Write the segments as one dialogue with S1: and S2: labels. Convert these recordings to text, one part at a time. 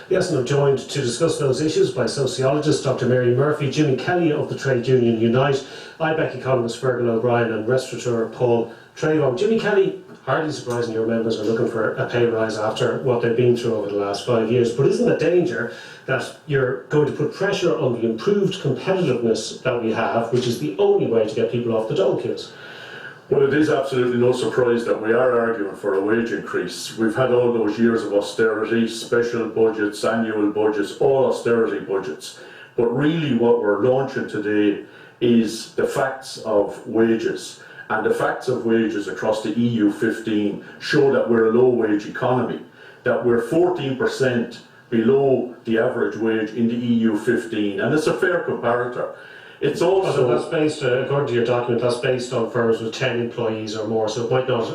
S1: Yes, and I'm joined to discuss those issues by sociologist Dr. Mary Murphy, Jimmy Kelly of the Trade Union Unite, IBEC economist Fergal O'Brien and Restaurateur Paul Treyvaud. Jimmy Kelly, hardly surprising your members are looking for a pay rise after what they've been through over the last 5 years, but isn't it danger that you're going to put pressure on the improved competitiveness that we have, which is the only way to get people off the dole queues?
S2: Well, it is absolutely no surprise that we are arguing for a wage increase. We've had all those years of austerity, special budgets, annual budgets, all austerity budgets. But really what we're launching today is the facts of wages. And the facts of wages across the EU 15 show that we're a low-wage economy, that we're 14% below the average wage in the EU 15, and it's a fair comparator. It's also...
S1: So that's based, according to your document, that's based on firms with 10 employees or more, so it might not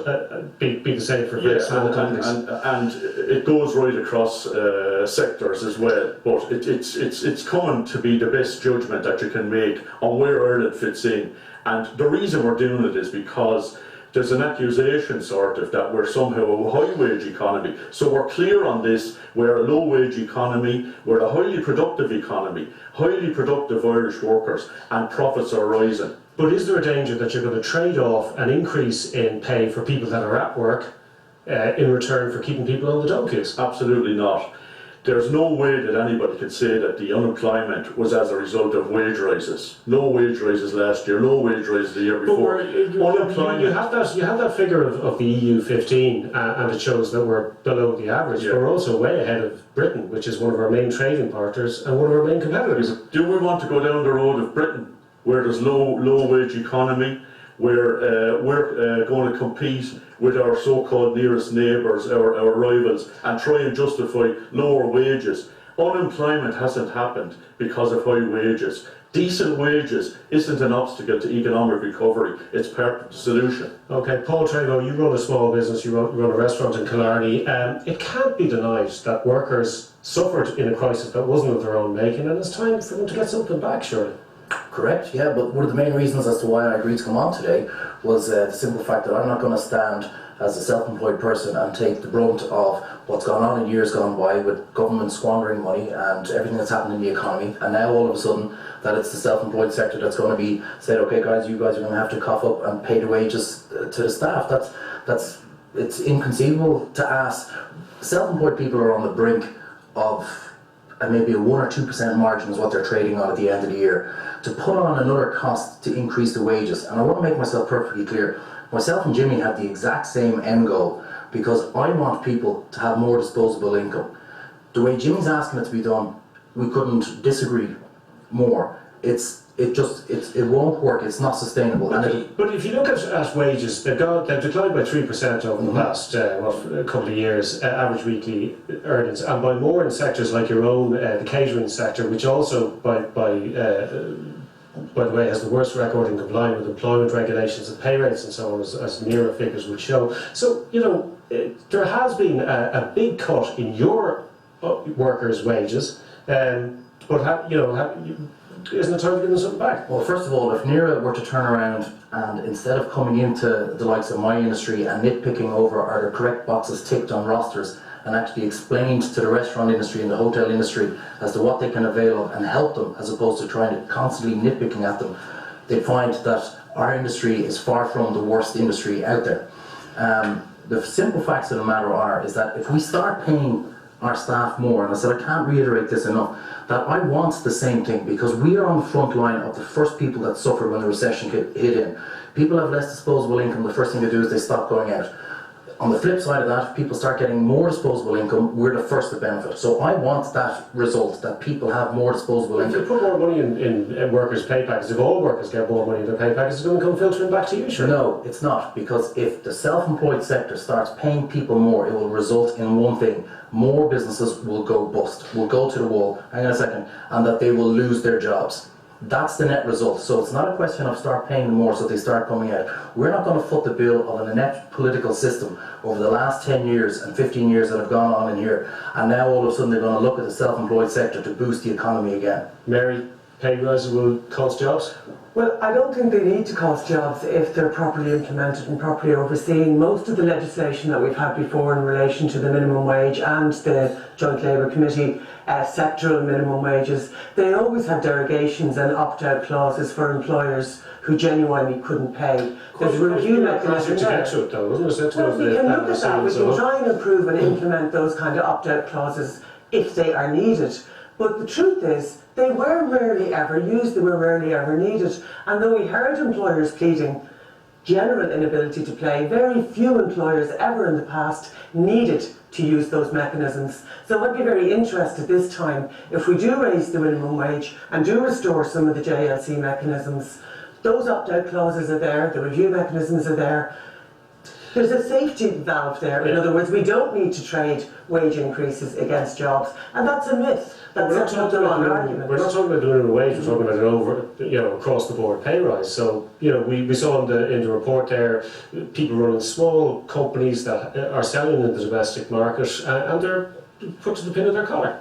S1: be the same for very small companies.
S2: And it goes right across sectors as well, but it's coming to be the best judgment that you can make on where Ireland fits in. And the reason we're doing it is because there's an accusation sort of that we're somehow a high-wage economy. So we're clear on this, we're a low-wage economy, we're a highly productive economy, highly productive Irish workers, and profits are rising.
S1: But is there a danger that you're going to trade off an increase in pay for people that are at work in return for keeping people on the dole queues?
S2: Absolutely not. There's no way that anybody could say that the unemployment was as a result of wage rises. No wage rises last year, no wage rises the year before.
S1: Unemployment. You have that figure of the EU 15, and it shows that we're below the average. Yeah. But we're also way ahead of Britain, which is one of our main trading partners and one of our main competitors.
S2: Do we want to go down the road of Britain, where there's low wage economy, where we're going to compete with our so-called nearest neighbours, our rivals, and try and justify lower wages? Unemployment hasn't happened because of high wages. Decent wages isn't an obstacle to economic recovery, it's part of the solution.
S1: Okay, Paul Treyvaud, you run a small business, you run a restaurant in Killarney. It can't be denied that workers suffered in a crisis that wasn't of their own making, and it's time for them to get something back, surely.
S3: Correct, yeah, but one of the main reasons as to why I agreed to come on today was the simple fact that I'm not going to stand as a self-employed person and take the brunt of what's gone on in years gone by with government squandering money and everything that's happened in the economy, and now all of a sudden that it's the self-employed sector that's going to be said, okay guys, you guys are going to have to cough up and pay the wages to the staff. It's inconceivable to ask. Self-employed people are on the brink of maybe a 1 or 2% margin is what they're trading on at the end of the year, to put on another cost to increase the wages. And I want to make myself perfectly clear, myself and Jimmy have the exact same end goal, because I want people to have more disposable income. The way Jimmy's asking it to be done, we couldn't disagree more. It won't work, it's not sustainable.
S1: But if you look at wages, they've declined by 3% over the last couple of years, average weekly earnings, and by more in sectors like your own, the catering sector, which also, by the way, has the worst record in complying with employment regulations and pay rates and so on, as nearer figures would show. So, there has been a big cut in your workers' wages, isn't it time to give them something back?
S3: Well, first of all, if NERA were to turn around and instead of coming into the likes of my industry and nitpicking over are the correct boxes ticked on rosters, and actually explained to the restaurant industry and the hotel industry as to what they can avail of and help them, as opposed to trying to constantly nitpicking at them, they'd find that our industry is far from the worst industry out there. The simple facts of the matter is that if we start paying our staff more, and I said I can't reiterate this enough, that I want the same thing, because we are on the front line of the first people that suffered when the recession hit in. People have less disposable income, the first thing they do is they stop going out. On the flip side of that, if people start getting more disposable income, we're the first to benefit. So I want that result, that people have more disposable income.
S1: If you put more money in workers' pay packages, if all workers get more money in their pay packages, it's going to come filtering back to you, sure?
S3: No, it's not, because if the self-employed sector starts paying people more, it will result in one thing: more businesses will go bust, will go to the wall, hang on a second, and that they will lose their jobs. That's the net result. So it's not a question of start paying them more so they start coming out. We're not going to foot the bill of an inept political system over the last 10 years and 15 years that have gone on in here, and now all of a sudden they're going to look at the self-employed sector to boost the economy again.
S1: Mary, pay rises will cost jobs?
S4: Well, I don't think they need to cost jobs if they're properly implemented and properly overseen. Most of the legislation that we've had before in relation to the minimum wage and the Joint Labour Committee sectoral minimum wages, they always have derogations and opt-out clauses for employers who genuinely couldn't pay. There's a review mechanism
S1: to
S4: there.
S1: get to it though, wasn't it?
S4: Well, we can look at that. We can try and improve and implement those kind of opt-out clauses if they are needed. But the truth is, they were rarely ever used, they were rarely ever needed. And though we heard employers pleading general inability to pay, very few employers ever in the past needed to use those mechanisms. So I'd be very interested this time, if we do raise the minimum wage and do restore some of the JLC mechanisms, those opt-out clauses are there, the review mechanisms are there. There's a safety valve there. In other words, we don't need to trade wage increases against jobs, and that's a myth. That's not the wrong argument.
S1: We're not talking about doing a wage. We're talking about an across the board pay rise. So we saw in the report there people running small companies that are selling in the domestic market, and they're put to the pin of their collar.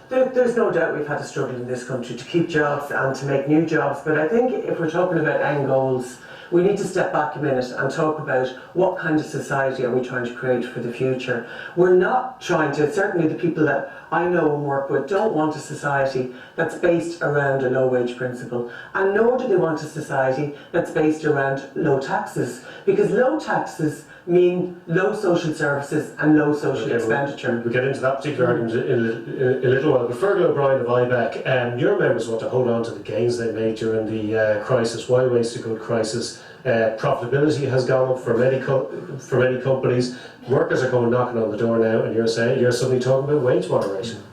S4: There's no doubt we've had a struggle in this country to keep jobs and to make new jobs, but I think if we're talking about end goals, we need to step back a minute and talk about what kind of society are we trying to create for the future. We're not trying to, certainly the people that I know and work with don't want a society that's based around a low wage principle, and nor do they want a society that's based around low taxes, because low taxes mean low social services and low social expenditure.
S1: We'll get into that particular argument in a little while. But Fergal O'Brien of IBEC, your members want to hold on to the gains they made during the crisis. Why waste a good crisis? Profitability has gone up for many companies. Workers are coming knocking on the door now, and you're suddenly talking about wage moderation.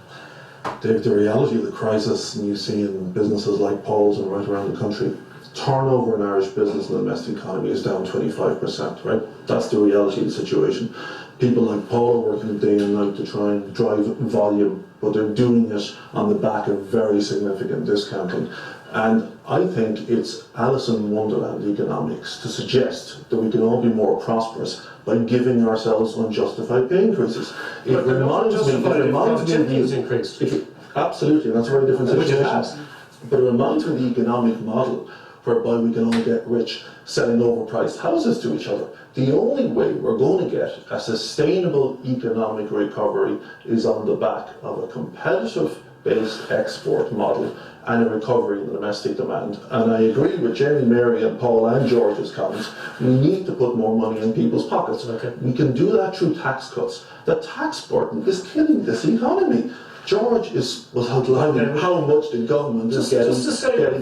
S5: Dave, the reality of the crisis, and you see in businesses like Paul's and right around the country, turnover in Irish business and the domestic economy is down 25%, right? That's the reality of the situation. People like Paul are working day and night to try and drive volume, but they're doing it on the back of very significant discounting. And I think it's Alice in Wonderland economics to suggest that we can all be more prosperous by giving ourselves unjustified pay increases. It reminds me absolutely, and that's a very different situation. But it reminds me of the economic model whereby we can all get rich selling overpriced houses to each other. The only way we're going to get a sustainable economic recovery is on the back of a competitive-based export model and a recovery in the domestic demand. And I agree with Jamie, Mary and Paul and George's comments. We need to put more money in people's pockets. Okay. We can do that through tax cuts. The tax burden is killing this economy. George was outlining how much the government is getting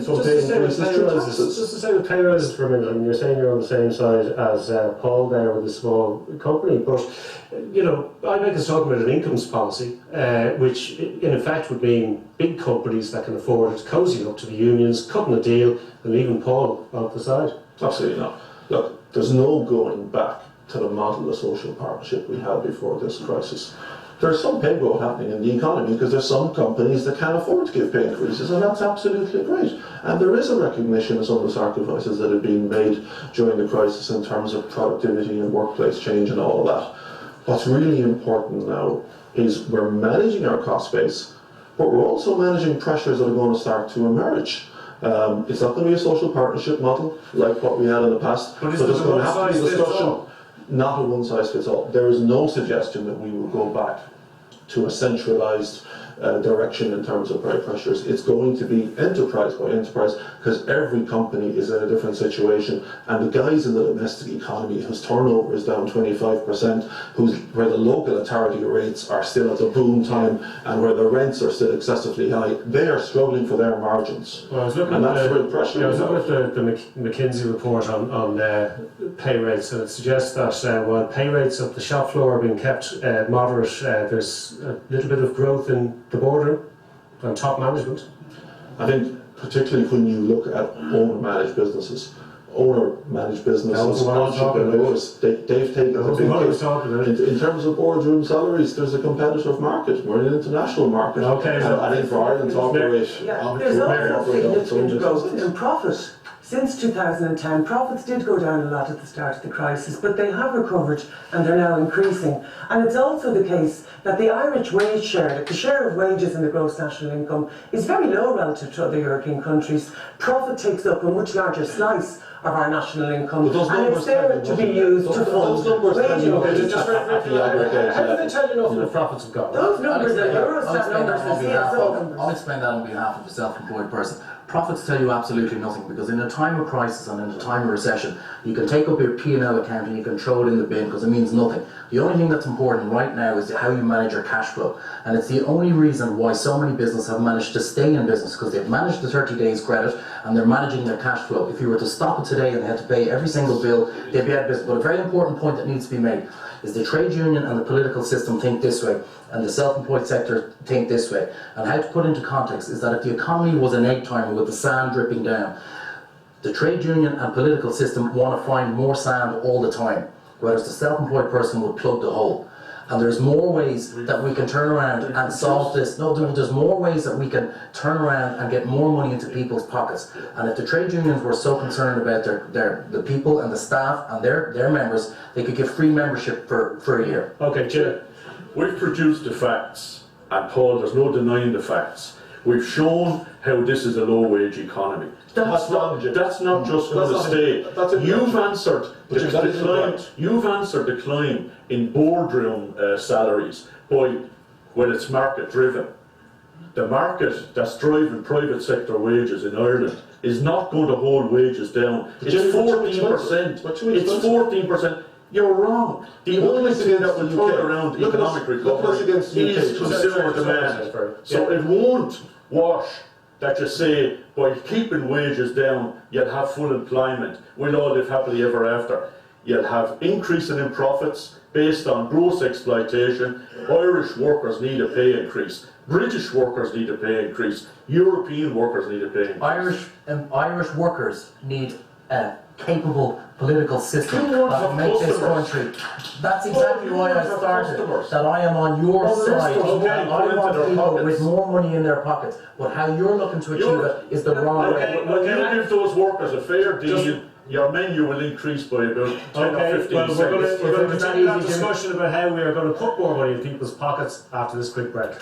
S5: from pay increases through taxes.
S1: Just to say with pay rises for a minute, I mean, you're saying you're on the same side as Paul there with a small company, but IBEC is talking about an incomes policy, which in effect would mean big companies that can afford it cozying up to the unions, cutting a deal, and leaving Paul off the side.
S5: Absolutely not. Look, there's no going back to the model of social partnership we had before this crisis. There's some pay growth happening in the economy because there's some companies that can't afford to give pay increases, and that's absolutely great. And there is a recognition of some of the sacrifices that have been made during the crisis in terms of productivity and workplace change and all of that. What's really important now is we're managing our cost base, but we're also managing pressures that are going to start to emerge. It's not going to be a social partnership model like what we had in the past, but there's going to have to be a discussion. Not a one-size-fits-all. There is no suggestion that we will go back to a centralised direction in terms of price pressures. It's going to be enterprise by enterprise because every company is in a different situation, and the guys in the domestic economy whose turnover is down 25%, where the local authority rates are still at the boom time and where the rents are still excessively high, they are struggling for their margins.
S1: Well, and that's real pressure. I was looking at the McKinsey report on pay rates, and it suggests that while pay rates at the shop floor are being kept moderate, there's a little bit of growth in the boardroom and top management.
S5: I think particularly when you look at owner-managed businesses, entrepreneurs, they've taken a big hit. In terms of boardroom salaries, there's a competitive market. We're in an international market. Okay, and I think for Ireland to operate,
S4: there's also significant growth in profit. since 2010, profits did go down a lot at the start of the crisis, but they have recovered and they're now increasing. And it's also the case that the Irish wage share, the share of wages in the gross national income, is very low relative to other European countries. Profit takes up a much larger slice of our national income, and it's there to be used to fund wage increases.
S1: Just very briefly, how do they tell you nothing the profits have gone?
S4: Those numbers are Eurostat numbers, the CSO numbers.
S3: I'll explain that on behalf of a self-employed person. Profits tell you absolutely nothing, because in a time of crisis and in a time of recession, you can take up your P&L account and you can throw it in the bin because it means nothing. The only thing that's important right now is how you manage your cash flow, and it's the only reason why so many businesses have managed to stay in business, because they've managed the 30 days credit and they're managing their cash flow. If you were to stop it today and they had to pay every single bill, they'd be out of business. But a very important point that needs to be made is the trade union and the political system think this way, and the self-employed sector think this way. And how to put into context is that if the economy was an egg timer with the sand dripping down, the trade union and political system want to find more sand all the time, whereas the self-employed person will plug the hole. And there's more ways that we can turn around and solve this. No, there's more ways that we can turn around and get more money into people's pockets. And if the trade unions were so concerned about the people and the staff and their members, they could give free membership for a year.
S1: Okay, Jim.
S2: We've produced the facts, and Paul, there's no denying the facts. We've shown how this is a low-wage economy. That's not just going to stay. You've answered the decline in boardroom salaries when it's market-driven. The market that's driving private sector wages in Ireland is not going to hold wages down. It's 14%. It's 14%. You're wrong. The only thing that will turn around economic recovery is consumer demand. So it won't wash that you say, by keeping wages down, you'll have full employment. We'll all live happily ever after. You'll have increasing in profits based on gross exploitation. Irish workers need a pay increase. British workers need a pay increase. European workers need a pay increase.
S3: Irish workers need a capable political system that will make this country. That's exactly why I started. That I am on your side. I want people with more money in their pockets. But how you're looking to achieve it is the wrong way.
S2: When you give those workers a fair deal, your menu will increase by about 10 or 15 cents.
S1: We're going to continue that discussion about how we are going to put more money in people's pockets after this quick break.